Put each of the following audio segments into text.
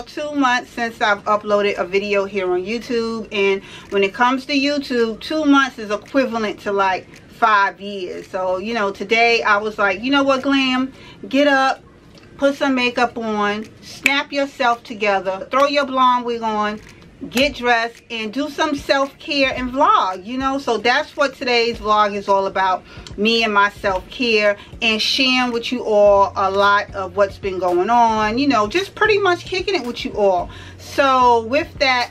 about 2 months since I've uploaded a video here on YouTube, and when it comes to YouTube, 2 months is equivalent to like 5 years. So, you know, today I was like, you know what, Glam, get up, put some makeup on, snap yourself together, throw your blonde wig on, get dressed, and do some self-care and vlog, you know. So that's what today's vlog is all about, me and my self-care, and sharing with you all a lot of what's been going on, you know, just pretty much kicking it with you all. So with that,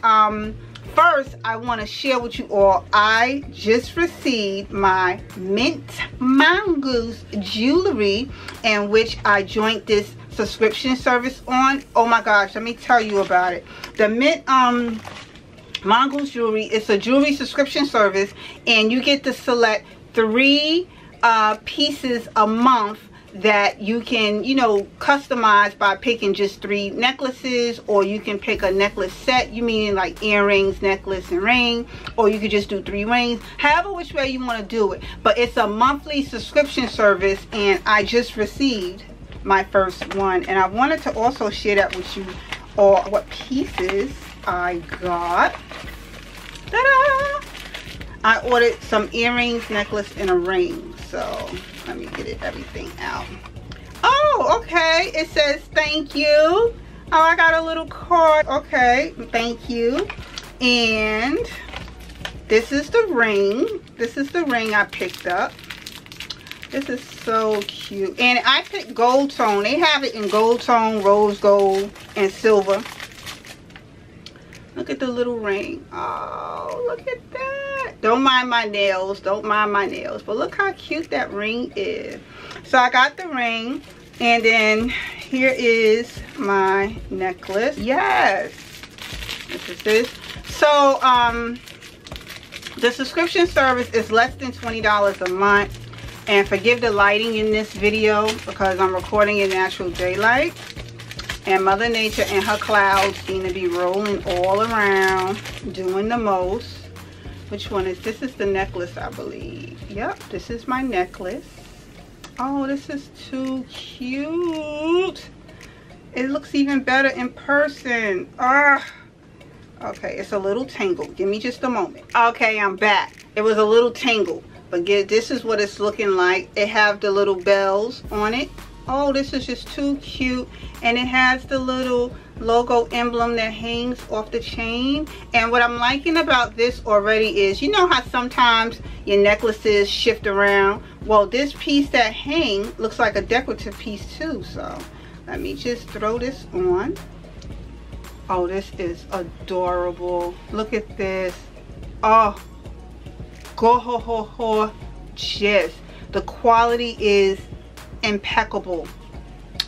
first I want to share with you all, I just received my mint mongoose jewelry, in which I joined this subscription service on. Oh my gosh, let me tell you about it. The mint mongoose jewelry is a jewelry subscription service, and you get to select 3 pieces a month that you can, you know, customize by picking just 3 necklaces, or you can pick a necklace set, you meaning like earrings, necklace, and ring, or you could just do 3 rings, however which way you want to do it. But it's a monthly subscription service, and I just received my first one, and I wanted to also share that with you all, what pieces I got. Ta-da! I ordered some earrings, necklace, and a ring. So let me get everything out. Oh, okay, it says thank you. Oh, I got a little card. Okay, thank you. And this is the ring. This is the ring I picked up. This is so cute. And I picked gold tone. They have it in gold tone, rose gold, and silver. Look at the little ring. Oh, look at that. Don't mind my nails. Don't mind my nails. But look how cute that ring is. So I got the ring. And then here is my necklace. Yes. This is this. So, the subscription service is less than $20 a month. And forgive the lighting in this video because I'm recording in natural daylight. And Mother Nature and her clouds seem to be rolling all around, doing the most. Which one is this? This is the necklace, I believe. Yep, this is my necklace. Oh, this is too cute. It looks even better in person. Ah. Okay, it's a little tangled. Give me just a moment. Okay, I'm back. It was a little tangled. But this is what it's looking like. It have the little bells on it. Oh, this is just too cute. And it has the little logo emblem that hangs off the chain. And what I'm liking about this already is, you know how sometimes your necklaces shift around? Well, this piece that hangs looks like a decorative piece too. So let me just throw this on. Oh, this is adorable. Look at this. Oh, gorgeous. The quality is impeccable.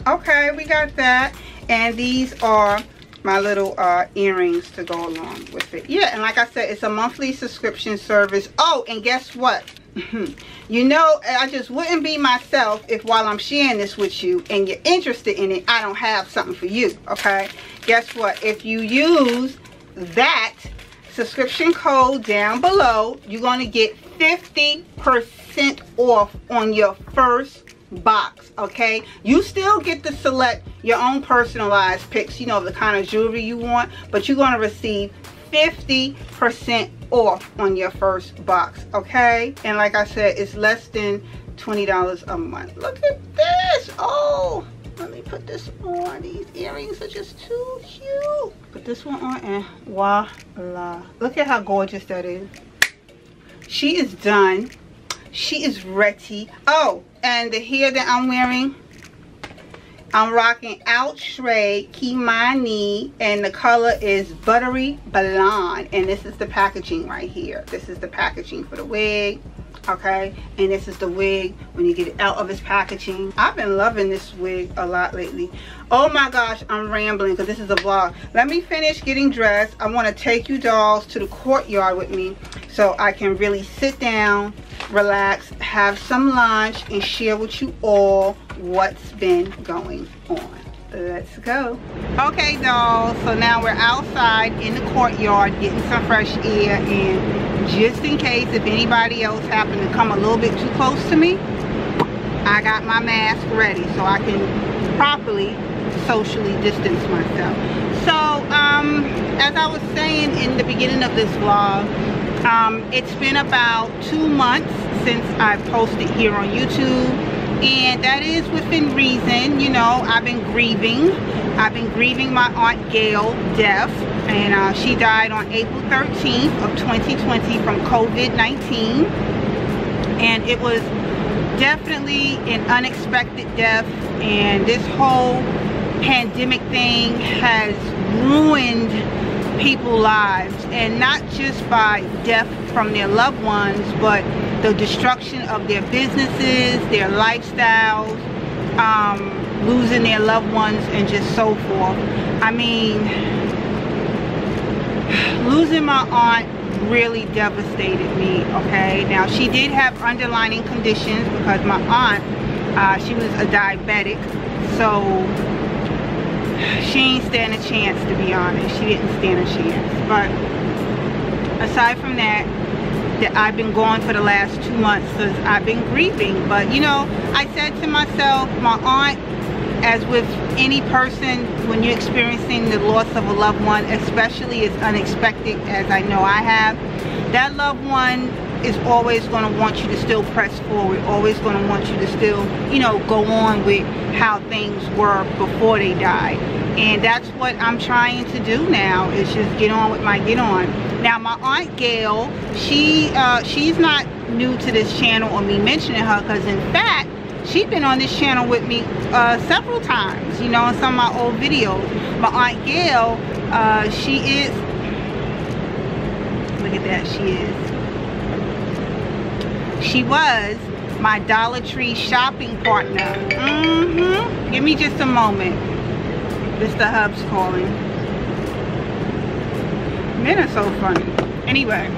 Okay, we got that. And these are my little earrings to go along with it. Yeah, and like I said, it's a monthly subscription service. Oh, and guess what? You know, I just wouldn't be myself if while I'm sharing this with you and you're interested in it, I don't have something for you. Okay, guess what? If you use that subscription code down below, you're going to get 50% off on your first box. Okay, you still get to select your own personalized picks, you know, the kind of jewelry you want, but you're going to receive 50% off on your first box. Okay, and like I said, it's less than $20 a month. Look at this. Oh, let me put this on. These earrings are just too cute. Put this one on and voila. Look at how gorgeous that is. She is done. She is ready. Oh, and the hair that I'm wearing, I'm rocking Outre KIMANI, and the color is Buttery Blonde. And this is the packaging right here. This is the packaging for the wig. Okay, and this is the wig when you get it out of its packaging. I've been loving this wig a lot lately. Oh my gosh, I'm rambling because this is a vlog. Let me finish getting dressed. I want to take you dolls to the courtyard with me so I can really sit down, relax, have some lunch, and share with you all what's been going on. Let's go. Okay, dolls, so now we're outside in the courtyard getting some fresh air, and just in case if anybody else happened to come a little bit too close to me, I got my mask ready so I can properly socially distance myself. So as I was saying in the beginning of this vlog, it's been about 2 months since I posted here on YouTube, and that is within reason. You know, I've been grieving my Aunt Gail death, and she died on April 13th of 2020 from COVID-19, and it was definitely an unexpected death. And this whole pandemic thing has ruined people's lives, and not just by death from their loved ones, but the destruction of their businesses, their lifestyles, losing their loved ones, and just so forth. I mean, losing my aunt really devastated me. Okay, now she did have underlying conditions, because my aunt, she was a diabetic, so she ain't stand a chance, to be honest. She didn't stand a chance. But aside from that, I've been gone for the last 2 months because I've been grieving. But you know, I said to myself, my aunt, as with any person, when you're experiencing the loss of a loved one, especially as unexpected as I know I have, that loved one is always going to want you to still press forward, always going to want you to still, you know, go on with how things were before they died. And that's what I'm trying to do now, is just get on with my get on. Now, my Aunt Gail, she's not new to this channel or me mentioning her, because in fact, she's been on this channel with me several times, you know, in some of my old videos. My Aunt Gail, she is, look at that, she was my Dollar Tree shopping partner. Give me just a moment. Mr. Hub's calling. Men are so funny. Anyway,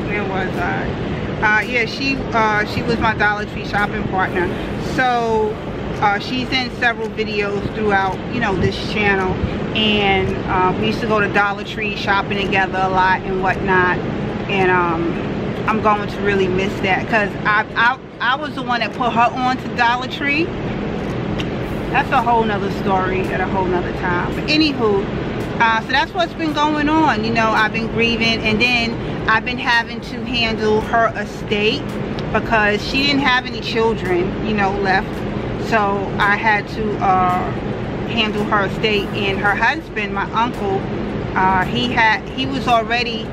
where was I? Yeah, she was my Dollar Tree shopping partner. So she's in several videos throughout, you know, this channel, and we used to go to Dollar Tree shopping together a lot and whatnot. And I'm going to really miss that, because I was the one that put her on to Dollar Tree. That's a whole nother story at a whole nother time. But anywho, so that's what's been going on. You know, I've been grieving, and then I've been having to handle her estate, because she didn't have any children, you know, left. So I had to handle her estate. And her husband, my uncle, he was already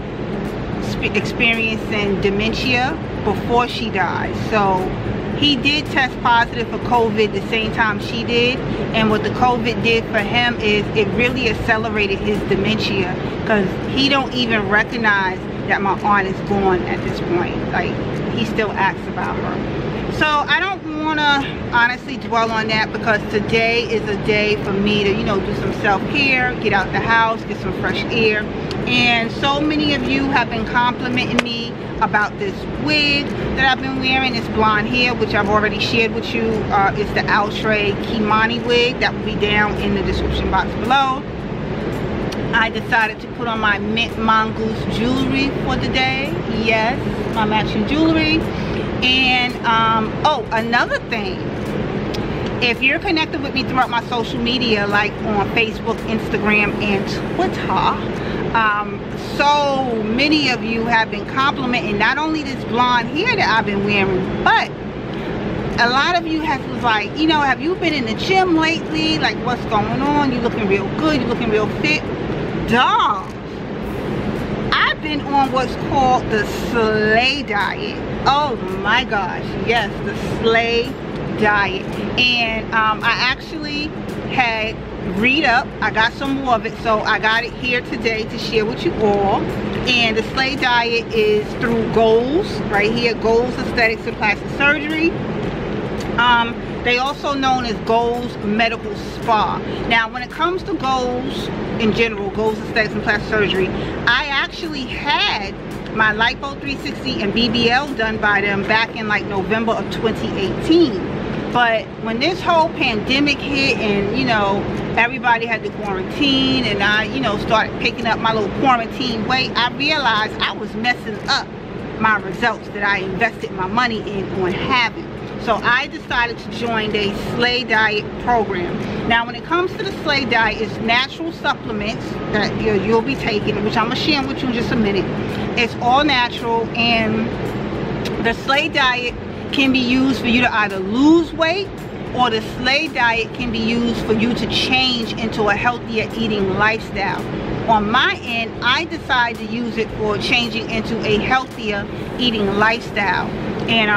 experiencing dementia before she died. So he did test positive for COVID the same time she did, and what the COVID did for him is it really accelerated his dementia, because he don't even recognize that my aunt is gone at this point. Like, he still asks about her. So I don't want to honestly dwell on that, because today is a day for me to, you know, do some self-care, get out the house, get some fresh air. And so many of you have been complimenting me about this wig that I've been wearing, this blonde hair, which I've already shared with you. It's the Outre KIMANI wig. That will be down in the description box below. I decided to put on my mint mongoose jewelry for the day. Yes, my matching jewelry. And oh, another thing, if you're connected with me throughout my social media, like on Facebook, Instagram, and Twitter, so many of you have been complimenting not only this blonde hair that I've been wearing, but a lot of you was like, you know, have you been in the gym lately? Like, what's going on? You looking real good, you looking real fit. Dog, I've been on what's called the Slay diet. Oh my gosh, yes, the Slay diet. And I actually had read up. I got some more of it, so I got it here today to share with you all. And the Slay diet is through Goals, right here, Goals Aesthetics and Plastic Surgery. They also known as Goals Medical Spa. Now, when it comes to Goals in general, Goals Aesthetics and Plastic Surgery, I actually had my Lipo 360 and BBL done by them back in like November of 2018. But when this whole pandemic hit, and you know, everybody had to quarantine, and I, you know, started picking up my little quarantine weight, I realized I was messing up my results that I invested my money in on having. So I decided to join the Slay Diet program. Now when it comes to the Slay Diet, it's natural supplements that you'll be taking, which I'm gonna share with you in just a minute. It's all natural, and the Slay Diet can be used for you to either lose weight, or the Slay Diet can be used for you to change into a healthier eating lifestyle. On my end, I decided to use it for changing into a healthier eating lifestyle. And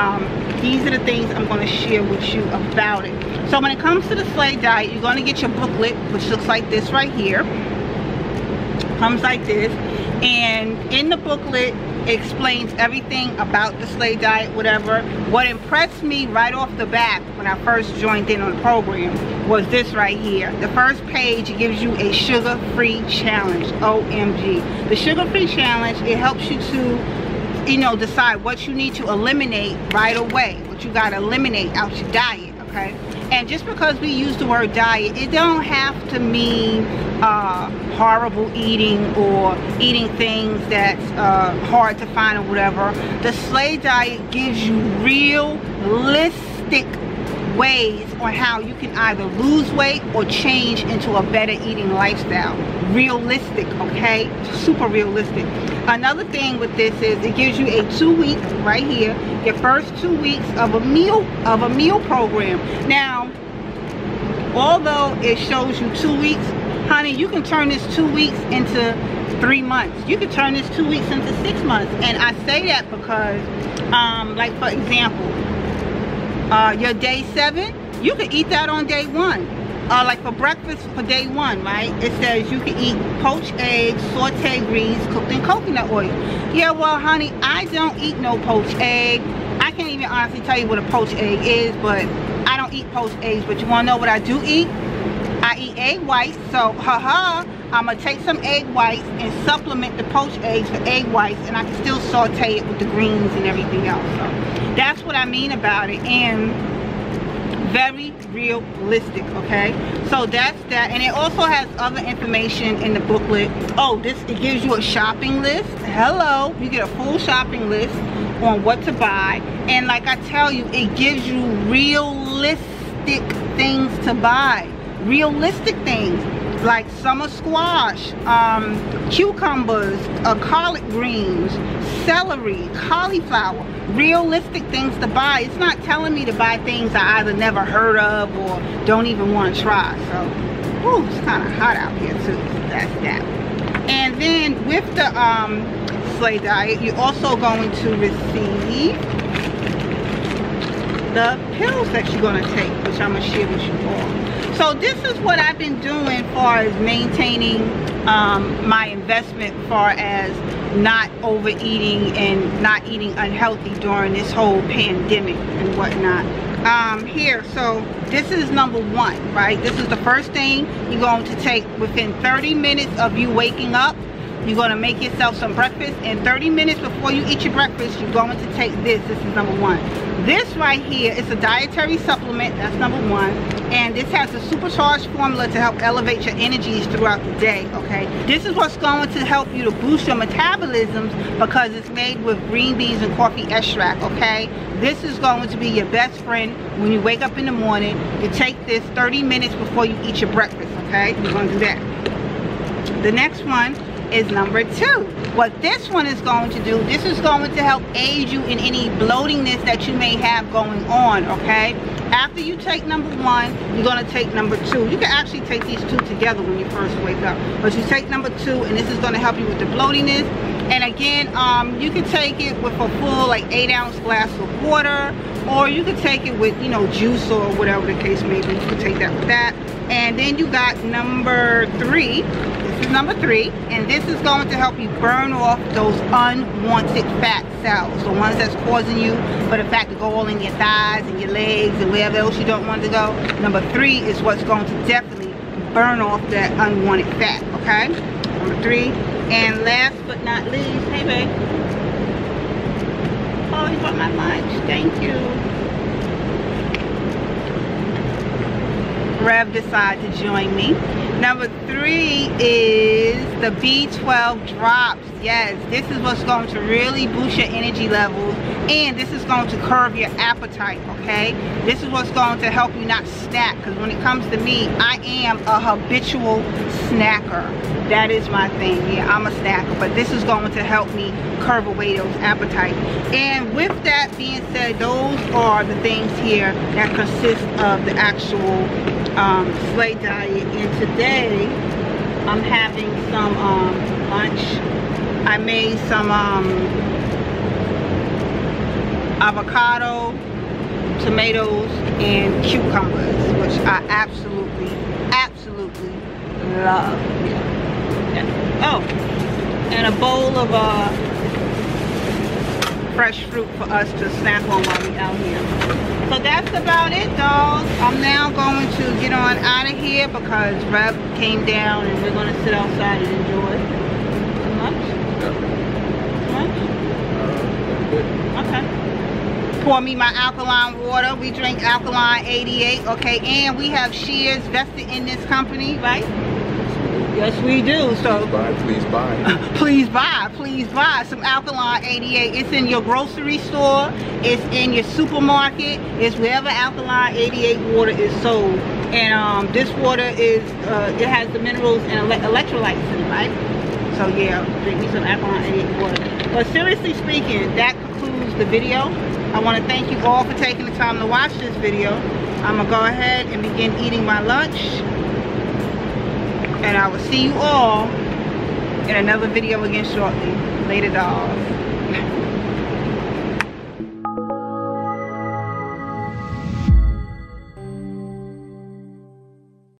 these are the things I'm going to share with you about it. So when it comes to the Slay Diet, you're going to get your booklet, which looks like this right here. Comes like this. And in the booklet, it explains everything about the Slay Diet, whatever. What impressed me right off the bat when I first joined in on the program was this right here. The first page, it gives you a sugar-free challenge. OMG. The sugar-free challenge, it helps you to, you know, decide what you need to eliminate right away, what you got to eliminate out your diet, okay? And just because we use the word diet, it don't have to mean horrible eating or eating things that's hard to find or whatever. The Slay Diet gives you realistic ways on how you can either lose weight or change into a better eating lifestyle. Realistic, okay? Super realistic. Another thing with this is it gives you a 2-week right here, your first 2 weeks of a meal program. Now, although it shows you 2 weeks, honey, you can turn this 2 weeks into 3 months. You can turn this 2 weeks into 6 months. And I say that because like for example, your day 7, you can eat that on day 1. Like for breakfast for day 1, right? It says you can eat poached eggs, sauteed greens, cooked in coconut oil. Yeah, well, honey, I don't eat no poached egg. I can't even honestly tell you what a poached egg is, but I don't eat poached eggs. But you want to know what I do eat? I eat egg whites. So, I'm going to take some egg whites and supplement the poached eggs for egg whites, and I can still saute it with the greens and everything else. So, that's what I mean about it. And very realistic, okay? So that's that. And it also has other information in the booklet. Oh, it gives you a shopping list. Hello, you get a full shopping list on what to buy. And like I tell you, it gives you realistic things to buy. Realistic things like summer squash, cucumbers, collard greens, celery, cauliflower. Realistic things to buy. It's not telling me to buy things I either never heard of or don't even want to try. So, whew, it's kind of hot out here too. That's that. And then with the Slay Diet, you're also going to receive the pills that you're going to take, which I'm going to share with you all. So this is what I've been doing as far as maintaining my investment as far as not overeating and not eating unhealthy during this whole pandemic and whatnot. Here, so this is number 1, right? This is the first thing you're going to take within 30 minutes of you waking up. You're going to make yourself some breakfast, and 30 minutes before you eat your breakfast, you're going to take this. This is number 1. This right here is a dietary supplement. That's number 1. And this has a supercharged formula to help elevate your energies throughout the day, okay? This is what's going to help you to boost your metabolisms because it's made with green beans and coffee extract, okay? This is going to be your best friend when you wake up in the morning. You take this 30 minutes before you eat your breakfast, okay? You're going to do that. The next one is number 2. What this one is going to do, this is going to help aid you in any bloatingness that you may have going on, okay? After you take number 1, you're going to take number 2. You can actually take these 2 together when you first wake up, but you take number 2, and this is going to help you with the bloatiness. And again, you can take it with a full like 8-ounce glass of water, or you can take it with, you know, juice or whatever the case may be. You can take that with that. And then you got number 3. This is number 3, and this is going to help you burn off those unwanted fat cells, the ones that's causing you for the fat to go all in your thighs and your legs and wherever else you don't want to go. Number 3 is what's going to definitely burn off that unwanted fat, okay? Number 3. And last but not least, hey babe. Oh, you got my lunch. Thank you. Rev decided to join me. Number 3 is the B12 drops. Yes, this is what's going to really boost your energy levels And this is going to curb your appetite, okay? This is what's going to help you not snack, because when it comes to me, I am a habitual snacker. That is my thing. Yeah, I'm a snacker, but this is going to help me curb away those appetite. And with that being said, those are the things here that consist of the actual Slay diet. And today I'm having some lunch. I made some avocado, tomatoes, and cucumbers, which I absolutely love. Yeah. Oh, and a bowl of fresh fruit for us to snack on while we out here. So that's about it, dogs. I'm now going to get on out of here because Rev came down and we're going to sit outside and enjoy. Too much? Too much? Okay. Pour me my alkaline water. We drink alkaline 88, okay? And we have shares vested in this company, right? Yes, we do. So please buy. Please buy some alkaline 88. It's in your grocery store. It's in your supermarket. It's wherever alkaline 88 water is sold. And this water is it has the minerals and electrolytes in it, right? So yeah, drink me some alkaline 88 water. But seriously speaking, that concludes the video. I want to thank you all for taking the time to watch this video. I'm gonna go ahead and begin eating my lunch. And I will see you all in another video again shortly. Later, dolls.